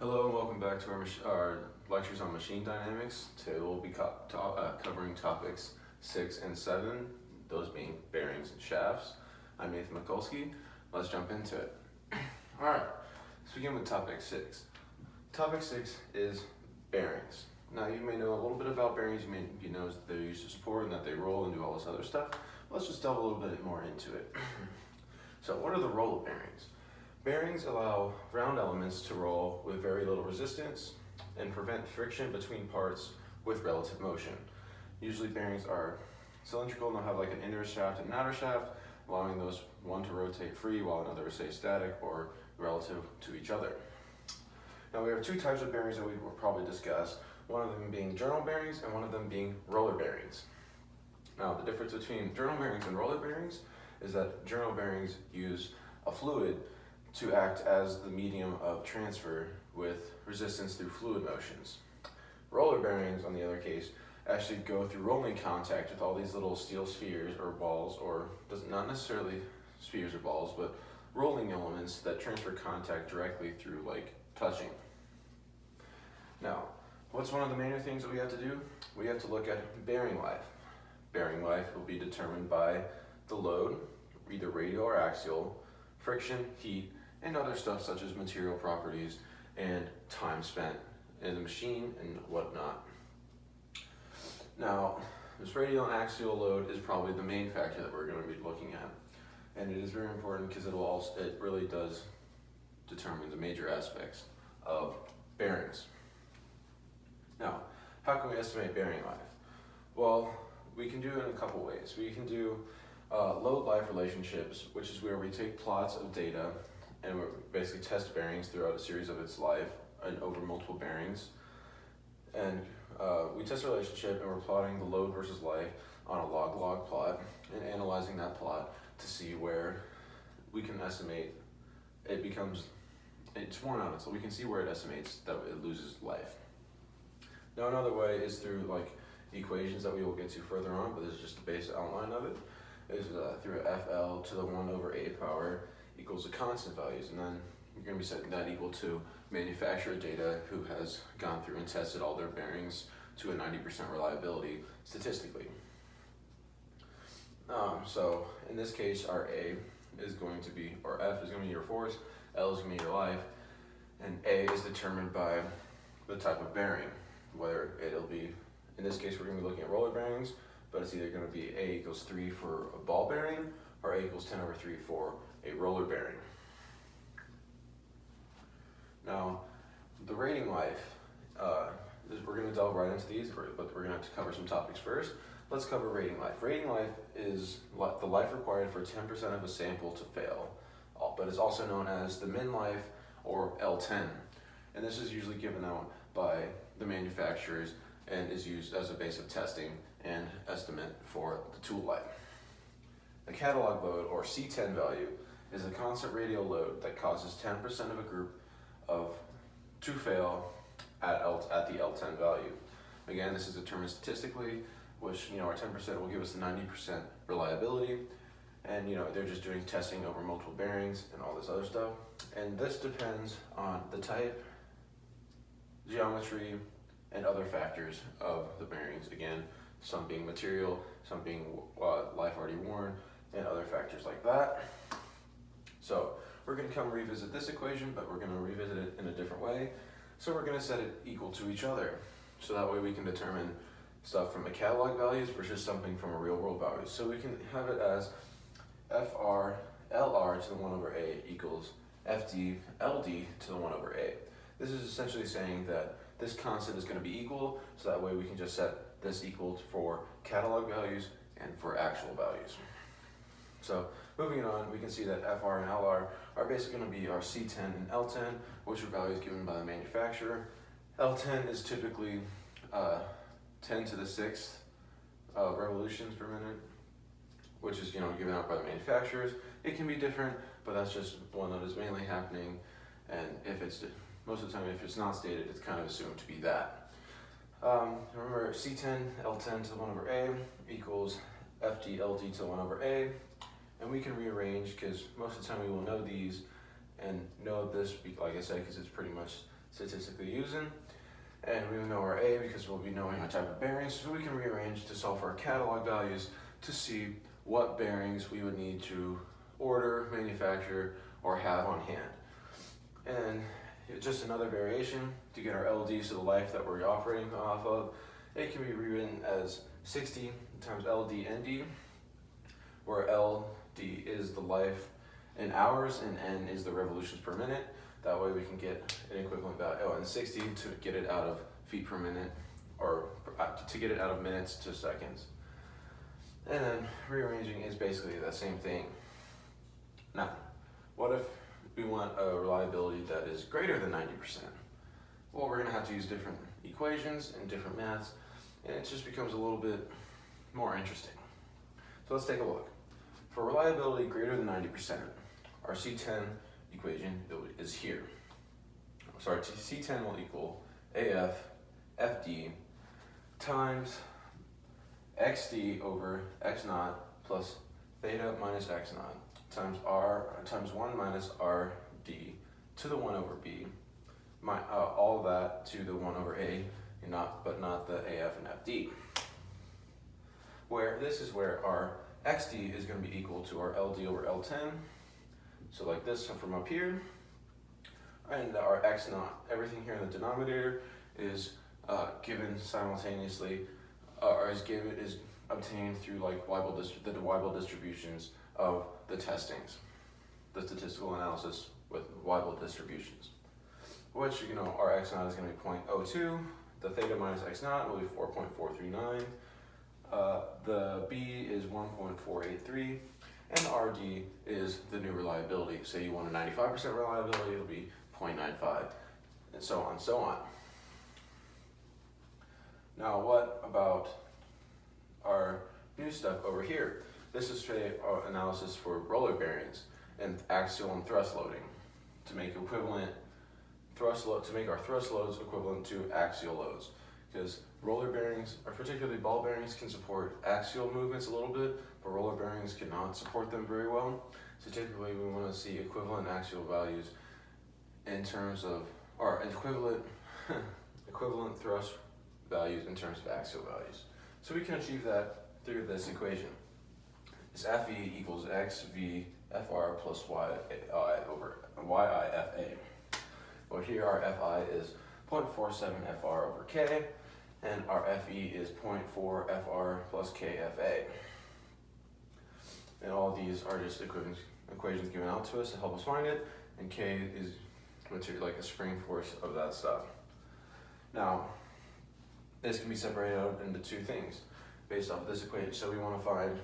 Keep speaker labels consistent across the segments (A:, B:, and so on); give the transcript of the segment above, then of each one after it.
A: Hello and welcome back to our lectures on machine dynamics. Today we'll be covering topics 6 and 7, those being bearings and shafts. I'm Nathan Mikulski. Let's jump into it. Alright, let's begin with topic 6. Topic 6 is bearings. Now you may know a little bit about bearings, you know that they're used to support and that they roll and do all this other stuff. Let's just delve a little bit more into it. So what are the roll of bearings? Bearings allow round elements to roll with very little resistance and prevent friction between parts with relative motion. Usually bearings are cylindrical and they'll have like an inner shaft and an outer shaft, allowing those one to rotate free while another is say static or relative to each other. Now we have two types of bearings that we will probably discuss, one of them being journal bearings and one of them being roller bearings. Now the difference between journal bearings and roller bearings is that journal bearings use a fluid to act as the medium of transfer with resistance through fluid motions. Roller bearings, on the other case, actually go through rolling contact with all these little steel spheres or balls, or not necessarily spheres or balls, but rolling elements that transfer contact directly through like touching. Now, what's one of the major things that we have to do? We have to look at bearing life. Bearing life will be determined by the load, either radial or axial, friction, heat, and other stuff such as material properties and time spent in the machine and whatnot. Now, this radial and axial load is probably the main factor that we're going to be looking at, and it is very important because it really does determine the major aspects of bearings. Now, how can we estimate bearing life? Well, we can do it in a couple ways. We can do load-life relationships, which is where we take plots of data and we basically test bearings throughout a series of its life and over multiple bearings. And we test a relationship and we're plotting the load versus life on a log-log plot and analyzing that plot to see where we can estimate it's worn out, so we can see where it estimates that it loses life. Now another way is through like equations that we will get to further on, but this is just the base outline of it, is through FL to the 1 over A power equals the constant values, and then you're going to be setting that equal to manufacturer data who has gone through and tested all their bearings to a 90% reliability statistically. So in this case, our A is going to be, or F is going to be your force, L is going to be your life, and A is determined by the type of bearing, whether it'll be, in this case we're going to be looking at roller bearings, but it's either going to be A equals 3 for a ball bearing or A equals 10 over 3 for a roller bearing. Now, the rating life, we're going to delve right into these, but we're going to have to cover some topics first. Let's cover rating life. Rating life is the life required for 10% of a sample to fail, but it's also known as the min life or L10. And this is usually given out by the manufacturers and is used as a base of testing and estimate for the tool life. The catalog load, or C10 value, is a constant radial load that causes 10% of a group to fail at the L10 value. Again, this is determined statistically, which our 10% will give us the 90% reliability, and they're just doing testing over multiple bearings and all this other stuff. And this depends on the type, geometry, and other factors of the bearings. Again, some being material, some being life already worn, and other factors like that. So we're going to come revisit this equation, but we're going to revisit it in a different way. So we're going to set it equal to each other. So that way we can determine stuff from the catalog values versus something from a real world value. So we can have it as FR LR to the 1 over A equals FD LD to the 1 over A. This is essentially saying that this constant is going to be equal, so that way we can just set this equal for catalog values and for actual values. So moving on, we can see that FR and LR are basically going to be our C10 and L10, which are values given by the manufacturer. L10 is typically 10 to the 6th revolutions per minute, which is given out by the manufacturers. It can be different, but that's just one that is mainly happening, and most of the time if it's not stated, it's kind of assumed to be that. Remember, C10 L10 to the 1 over A equals FD LD to the 1 over A, and we can rearrange because most of the time we will know these and know this, like I said, because it's pretty much statistically using. And we know our A because we'll be knowing our type of bearings, so we can rearrange to solve for our catalog values to see what bearings we would need to order, manufacture, or have on hand. And just another variation to get our LD, so the life that we're operating off of, it can be rewritten as 60 times LD ND, where LD is the life in hours and N is the revolutions per minute. That way we can get an equivalent value, and 60 to get it out of feet per minute, or to get it out of minutes to seconds. And then rearranging is basically the same thing. Now, what if we want a reliability that is greater than 90%? Well, we're gonna have to use different equations and different maths, and it just becomes a little bit more interesting. So let's take a look. For reliability greater than 90%, our C10 equation is here. Sorry, C10 will equal AF FD times XD over X naught plus theta minus X naught times R times 1 minus RD to the 1 over B, all of that to the 1 over A, but not the AF and FD. Where this is where our XD is going to be equal to our LD over L10, so like this from up here, and our X naught, everything here in the denominator is given simultaneously, or is obtained through like the Weibull distributions of the testings, the statistical analysis with Weibull distributions, which, you know, our X naught is going to be 0.02, the theta minus X naught will be 4.439, the B is 1.483, and RD is the new reliability. Say you want a 95% reliability, it'll be 0.95, and so on and so on. Now, what about our new stuff over here? This is our analysis for roller bearings and axial and thrust loading to make equivalent to make our thrust loads equivalent to axial loads. Because roller bearings, or particularly ball bearings, can support axial movements a little bit, but roller bearings cannot support them very well. So typically we want to see equivalent axial values in terms of, or equivalent thrust values in terms of axial values. So we can achieve that through this equation. This FE equals XV FR plus YI over YIFA. Well, here our FI is 0.47 FR over K, and our FE is 0.4 FR plus KFA. And all of these are just equations given out to us to help us find it, and K is material, like a spring force of that stuff. Now, this can be separated out into two things based off of this equation. So we want to find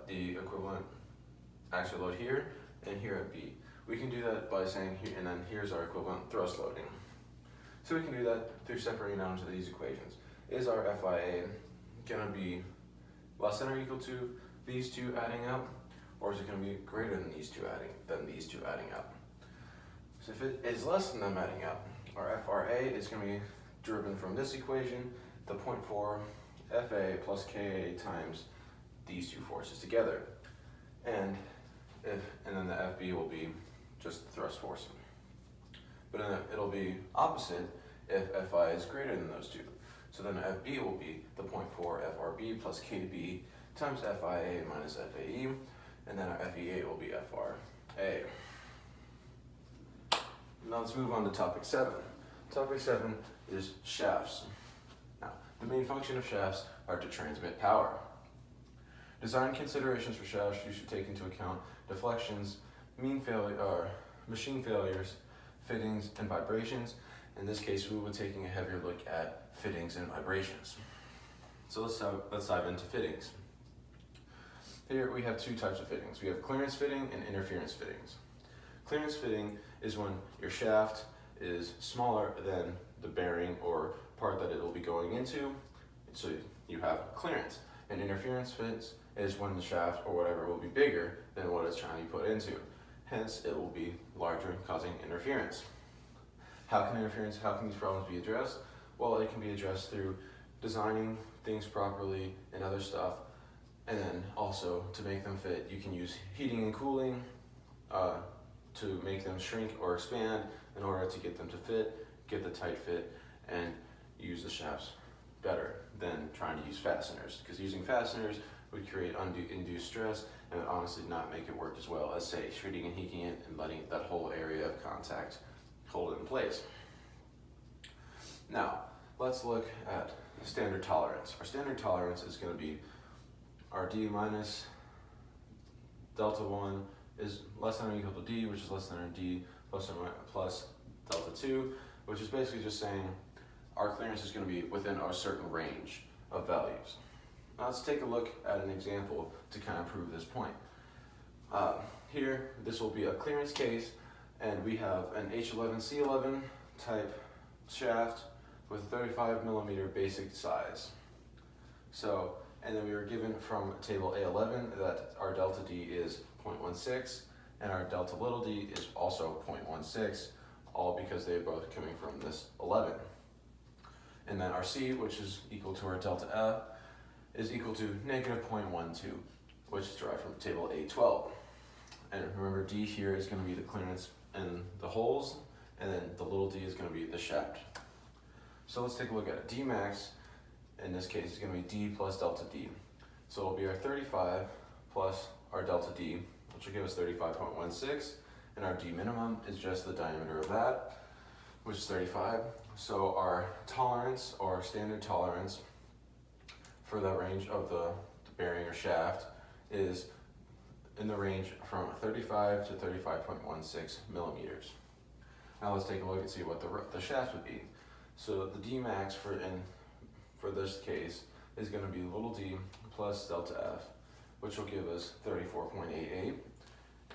A: the equivalent axial load here and here at B. We can do that by saying here, and then here's our equivalent thrust loading. So we can do that through separating out into these equations. Is our FIA going to be less than or equal to these two adding up, or is it going to be greater than these two adding up? So if it is less than them adding up, our FRA is going to be driven from this equation, the 0.4 FA plus KA times these two forces together, and then the FB will be just thrust forcing. But then it'll be opposite if FI is greater than those two. So then FB will be the 0.4 FRB plus KB times FIA minus FAE, and then our FEA will be FRA. Now let's move on to topic 7. Topic 7 is shafts. Now, the main function of shafts are to transmit power. Design considerations for shafts you should take into account deflections, machine failures, fittings, and vibrations. In this case, we will be taking a heavier look at fittings and vibrations. So let's dive into fittings. Here we have two types of fittings. We have clearance fitting and interference fittings. Clearance fitting is when your shaft is smaller than the bearing or part that it will be going into, so you have clearance. And interference fits is when the shaft or whatever will be bigger than what it's trying to be put into. Hence, it will be larger, causing interference. How can these problems be addressed? Well, it can be addressed through designing things properly and other stuff. And then also, to make them fit, you can use heating and cooling to make them shrink or expand, in order to get them to fit, get the tight fit, and use the shafts better than trying to use fasteners. Because using fasteners would create induced stress and would honestly not make it work as well as, say, shredding and heating it and letting that whole area of contact hold it in place. Now, let's look at standard tolerance. Our standard tolerance is going to be our D minus delta 1 is less than or equal to D, which is less than or D plus delta 2, which is basically just saying our clearance is going to be within a certain range of values. Now let's take a look at an example to kind of prove this point. Here, this will be a clearance case, and we have an H11C11 type shaft with 35 millimeter basic size. So, and then we were given from table A11 that our delta D is 0.16 and our delta little d is also 0.16, all because they're both coming from this 11. And then our C, which is equal to our delta F, is equal to negative 0.12, which is derived from table A12. And remember, D here is going to be the clearance in the holes, and then the little d is going to be the shaft. So let's take a look at it. D max, in this case, is going to be D plus delta D. So it'll be our 35 plus our delta D, which will give us 35.16, and our D minimum is just the diameter of that, which is 35. So our tolerance, or standard tolerance, for the range of the bearing or shaft is in the range from 35 to 35.16 millimeters. Now let's take a look and see what the shaft would be. So the D max for this case is going to be little d plus delta F, which will give us 34.88,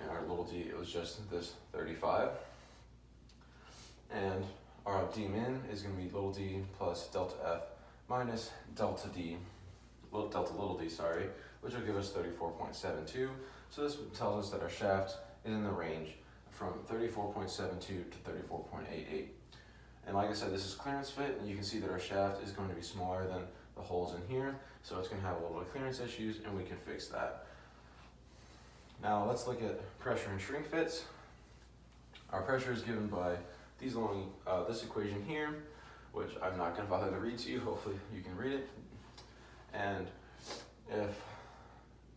A: and our little d, it was just this 35. And our D min is going to be little d plus delta F minus delta little d, which will give us 34.72. So this tells us that our shaft is in the range from 34.72 to 34.88. And like I said, this is clearance fit, and you can see that our shaft is going to be smaller than the holes in here, so it's going to have a little bit of clearance issues, and we can fix that. Now let's look at pressure and shrink fits. Our pressure is given by these along this equation here, which I'm not going to bother to read to you. Hopefully you can read it. And if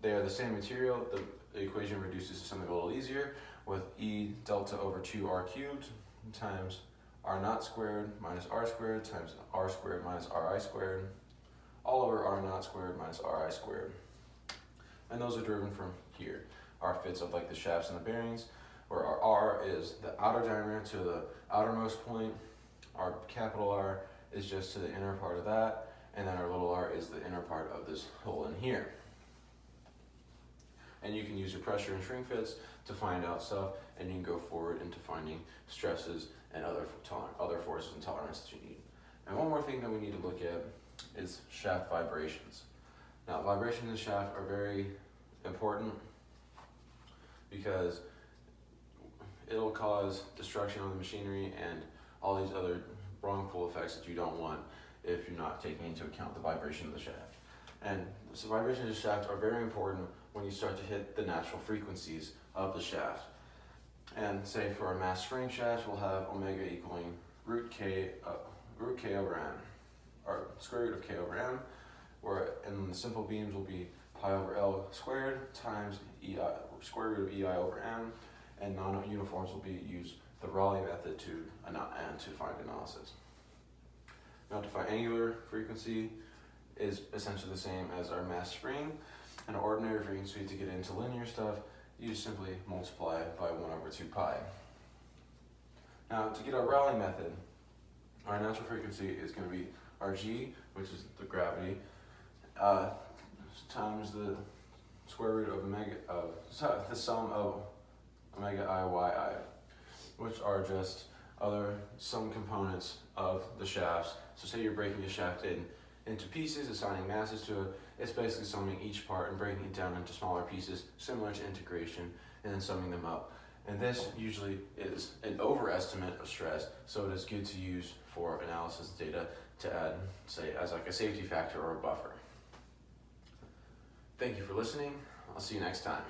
A: they are the same material, the equation reduces to something a little easier with E delta over 2R cubed times R naught squared minus R squared times R squared minus RI squared, all over R naught squared minus RI squared. And those are driven from here. R fits of like the shafts and the bearings, where our R is the outer diameter to the outermost point, our capital R is just to the inner part of that, and then our little r is the inner part of this hole in here. And you can use your pressure and shrink fits to find out stuff, and you can go forward into finding stresses and other forces and tolerance that you need. And one more thing that we need to look at is shaft vibrations. Now, vibrations in the shaft are very important because it'll cause destruction of the machinery and all these other wrongful effects that you don't want if you're not taking into account the vibration of the shaft. And so vibrations of the shaft are very important when you start to hit the natural frequencies of the shaft. And say for a mass spring shaft, we'll have omega equaling root k over m, or square root of k over m, where in the simple beams will be pi over L squared times square root of EI over m, and non-uniforms will be used the Rayleigh method to find analysis. Now to find angular frequency is essentially the same as our mass spring, and our ordinary frequency to get into linear stuff, you just simply multiply by 1 over 2 pi. Now to get our Rayleigh method, our natural frequency is going to be our g, which is the gravity, times the square root of the sum of omega I yi, which are just some components of the shafts. So say you're breaking a shaft into pieces, assigning masses to it, it's basically summing each part and breaking it down into smaller pieces, similar to integration, and then summing them up. And this usually is an overestimate of stress, so it is good to use for analysis data to add, say, as like a safety factor or a buffer. Thank you for listening. I'll see you next time.